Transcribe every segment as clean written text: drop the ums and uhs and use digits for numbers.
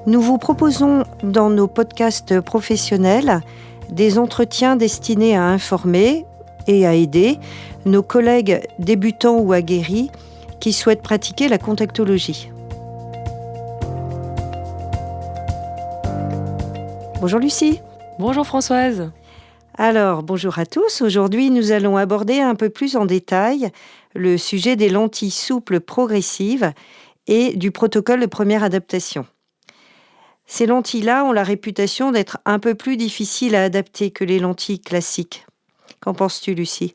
Nous vous proposons dans nos podcasts professionnels des entretiens destinés à informer et à aider nos collègues débutants ou aguerris qui souhaitent pratiquer la contactologie. Bonjour Lucie. Bonjour Françoise. Alors, bonjour à tous. Aujourd'hui, nous allons aborder un peu plus en détail le sujet des lentilles souples progressives et du protocole de première adaptation. Ces lentilles-là ont la réputation d'être un peu plus difficiles à adapter que les lentilles classiques. Qu'en penses-tu, Lucie ?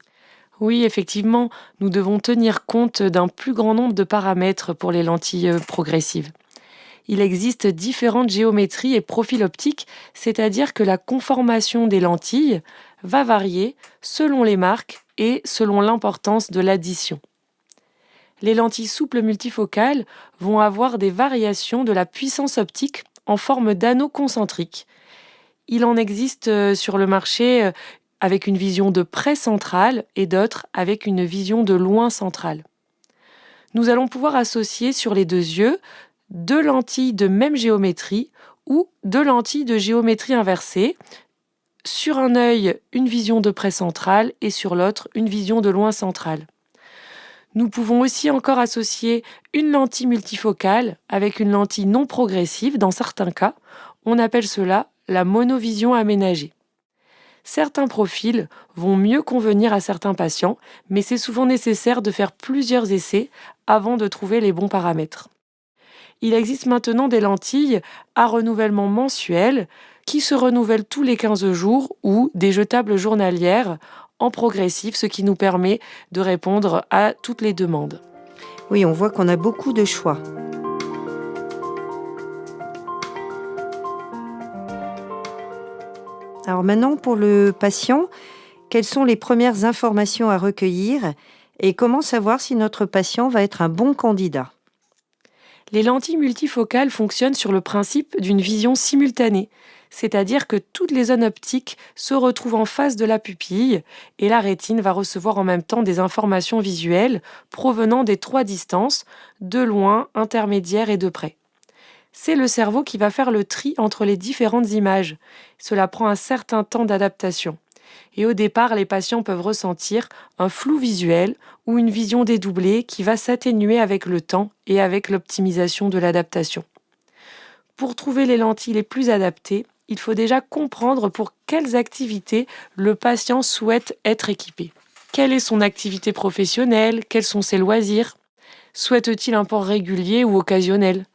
Oui, effectivement, nous devons tenir compte d'un plus grand nombre de paramètres pour les lentilles progressives. Il existe différentes géométries et profils optiques, c'est-à-dire que la conformation des lentilles va varier selon les marques et selon l'importance de l'addition. Les lentilles souples multifocales vont avoir des variations de la puissance optique en forme d'anneaux concentriques. Il en existe sur le marché avec une vision de près centrale et d'autres avec une vision de loin centrale. Nous allons pouvoir associer sur les deux yeux deux lentilles de même géométrie ou deux lentilles de géométrie inversée. Sur un œil, une vision de près centrale et sur l'autre, une vision de loin centrale. Nous pouvons aussi encore associer une lentille multifocale avec une lentille non progressive. Dans certains cas, on appelle cela la monovision aménagée. Certains profils vont mieux convenir à certains patients, mais c'est souvent nécessaire de faire plusieurs essais avant de trouver les bons paramètres. Il existe maintenant des lentilles à renouvellement mensuel qui se renouvellent tous les 15 jours ou des jetables journalières en progressif, ce qui nous permet de répondre à toutes les demandes. Oui, on voit qu'on a beaucoup de choix. Alors maintenant, pour le patient, quelles sont les premières informations à recueillir et comment savoir si notre patient va être un bon candidat ? Les lentilles multifocales fonctionnent sur le principe d'une vision simultanée, c'est-à-dire que toutes les zones optiques se retrouvent en face de la pupille et la rétine va recevoir en même temps des informations visuelles provenant des trois distances, de loin, intermédiaire et de près. C'est le cerveau qui va faire le tri entre les différentes images. Cela prend un certain temps d'adaptation. Et au départ, les patients peuvent ressentir un flou visuel ou une vision dédoublée qui va s'atténuer avec le temps et avec l'optimisation de l'adaptation. Pour trouver les lentilles les plus adaptées, il faut déjà comprendre pour quelles activités le patient souhaite être équipé. Quelle est son activité professionnelle ? Quels sont ses loisirs ? Souhaite-t-il un port régulier ou occasionnel ?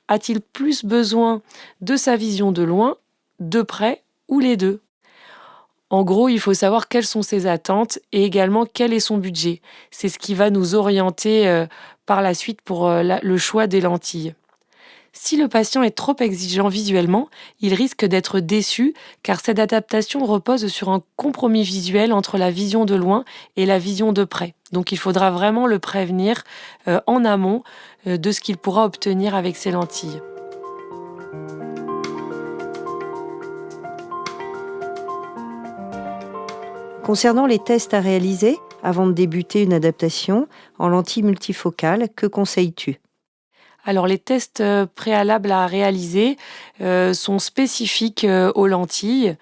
A-t-il plus besoin de sa vision de loin, de près ou les deux ? En gros, il faut savoir quelles sont ses attentes et également quel est son budget. C'est ce qui va nous orienter par la suite pour le choix des lentilles. Si le patient est trop exigeant visuellement, il risque d'être déçu car cette adaptation repose sur un compromis visuel entre la vision de loin et la vision de près. Donc il faudra vraiment le prévenir en amont de ce qu'il pourra obtenir avec ses lentilles. Concernant les tests à réaliser avant de débuter une adaptation en lentilles multifocales, que conseilles-tu ? Alors les tests préalables à réaliser sont spécifiques aux lentilles.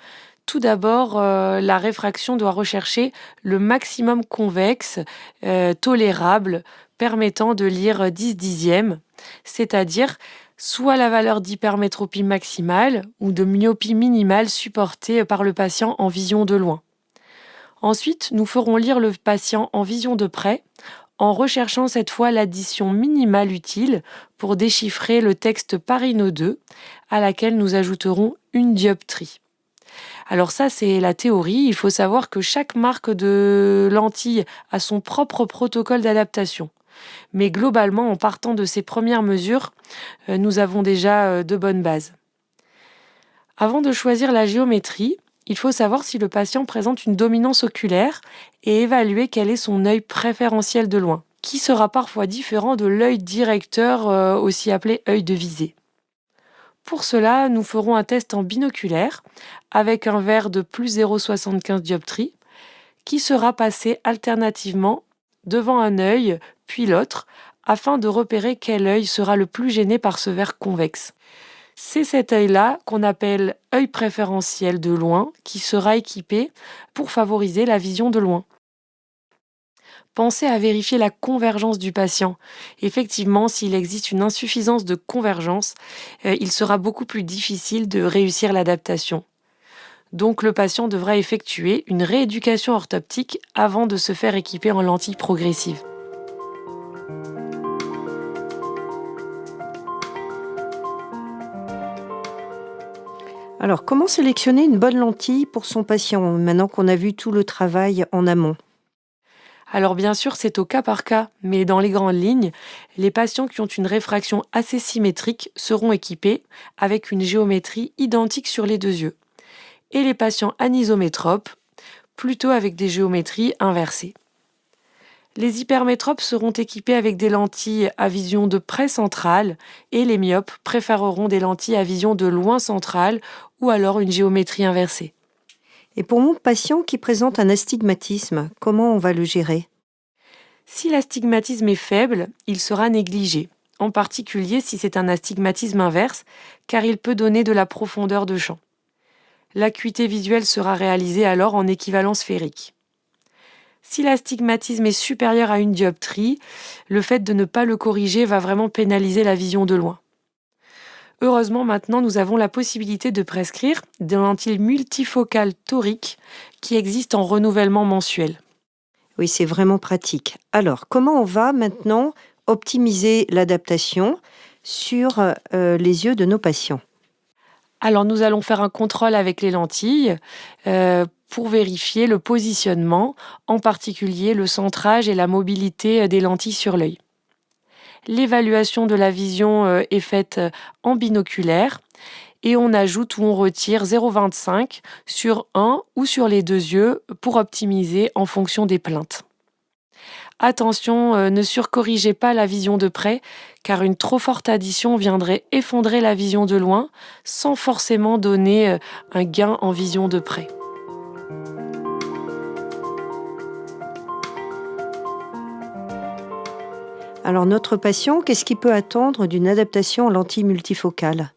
Tout d'abord, la réfraction doit rechercher le maximum convexe tolérable permettant de lire 10 dixièmes, c'est-à-dire soit la valeur d'hypermétropie maximale ou de myopie minimale supportée par le patient en vision de loin. Ensuite, nous ferons lire le patient en vision de près en recherchant cette fois l'addition minimale utile pour déchiffrer le texte Pareto 2 à laquelle nous ajouterons une dioptrie. Alors ça, c'est la théorie. Il faut savoir que chaque marque de lentilles a son propre protocole d'adaptation. Mais globalement, en partant de ces premières mesures, nous avons déjà de bonnes bases. Avant de choisir la géométrie, il faut savoir si le patient présente une dominance oculaire et évaluer quel est son œil préférentiel de loin, qui sera parfois différent de l'œil directeur, aussi appelé œil de visée. Pour cela, nous ferons un test en binoculaire avec un verre de plus 0,75 dioptrie qui sera passé alternativement devant un œil puis l'autre afin de repérer quel œil sera le plus gêné par ce verre convexe. C'est cet œil-là qu'on appelle œil préférentiel de loin qui sera équipé pour favoriser la vision de loin. Pensez à vérifier la convergence du patient. Effectivement, s'il existe une insuffisance de convergence, il sera beaucoup plus difficile de réussir l'adaptation. Donc le patient devra effectuer une rééducation orthoptique avant de se faire équiper en lentilles progressives. Alors, comment sélectionner une bonne lentille pour son patient, maintenant qu'on a vu tout le travail en amont? Alors bien sûr, c'est au cas par cas, mais dans les grandes lignes, les patients qui ont une réfraction assez symétrique seront équipés avec une géométrie identique sur les 2 yeux. Et les patients anisométropes, plutôt avec des géométries inversées. Les hypermétropes seront équipés avec des lentilles à vision de près centrale et les myopes préféreront des lentilles à vision de loin centrale ou alors une géométrie inversée. Et pour mon patient qui présente un astigmatisme, comment on va le gérer? Si l'astigmatisme est faible, il sera négligé, en particulier si c'est un astigmatisme inverse, car il peut donner de la profondeur de champ. L'acuité visuelle sera réalisée alors en équivalent sphérique. Si l'astigmatisme est supérieur à une dioptrie, le fait de ne pas le corriger va vraiment pénaliser la vision de loin. Heureusement, maintenant, nous avons la possibilité de prescrire des lentilles multifocales toriques qui existent en renouvellement mensuel. Oui, c'est vraiment pratique. Alors, comment on va maintenant optimiser l'adaptation sur les yeux de nos patients? Alors, nous allons faire un contrôle avec les lentilles pour vérifier le positionnement, en particulier le centrage et la mobilité des lentilles sur l'œil. L'évaluation de la vision est faite en binoculaire et on ajoute ou on retire 0,25 sur un ou sur les 2 yeux pour optimiser en fonction des plaintes. Attention, ne surcorrigez pas la vision de près car une trop forte addition viendrait effondrer la vision de loin sans forcément donner un gain en vision de près. Alors, notre patient, qu'est-ce qu'il peut attendre d'une adaptation en lentille multifocale?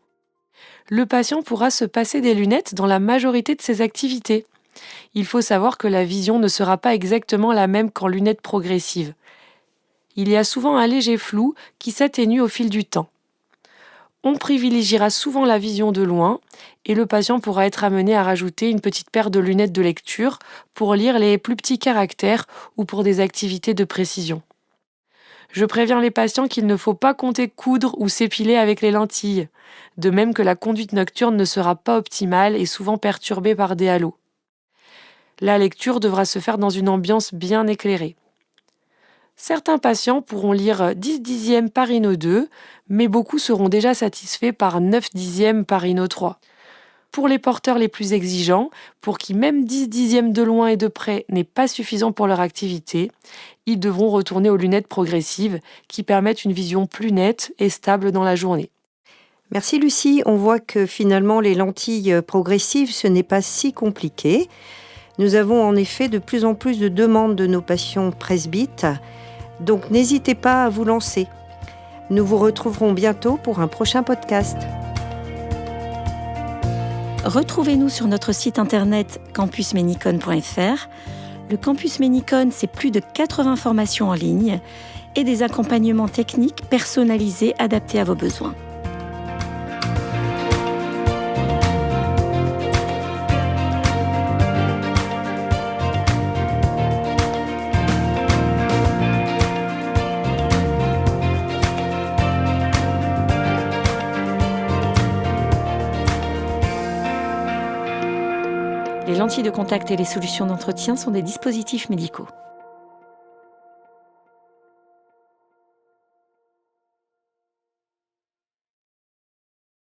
Le patient pourra se passer des lunettes dans la majorité de ses activités. Il faut savoir que la vision ne sera pas exactement la même qu'en lunettes progressives. Il y a souvent un léger flou qui s'atténue au fil du temps. On privilégiera souvent la vision de loin et le patient pourra être amené à rajouter une petite paire de lunettes de lecture pour lire les plus petits caractères ou pour des activités de précision. Je préviens les patients qu'il ne faut pas compter coudre ou s'épiler avec les lentilles, de même que la conduite nocturne ne sera pas optimale et souvent perturbée par des halos. La lecture devra se faire dans une ambiance bien éclairée. Certains patients pourront lire 10 dixièmes par Rhino 2, mais beaucoup seront déjà satisfaits par 9 dixièmes par Rhino 3. Pour les porteurs les plus exigeants, pour qui même 10 dixièmes de loin et de près n'est pas suffisant pour leur activité, ils devront retourner aux lunettes progressives qui permettent une vision plus nette et stable dans la journée. Merci Lucie, on voit que finalement les lentilles progressives, ce n'est pas si compliqué. Nous avons en effet de plus en plus de demandes de nos patients presbytes, donc n'hésitez pas à vous lancer. Nous vous retrouverons bientôt pour un prochain podcast. Retrouvez-nous sur notre site internet campusmenicon.fr. Le Campus Menicon, c'est plus de 80 formations en ligne et des accompagnements techniques personnalisés adaptés à vos besoins. Les lentilles de contact et les solutions d'entretien sont des dispositifs médicaux.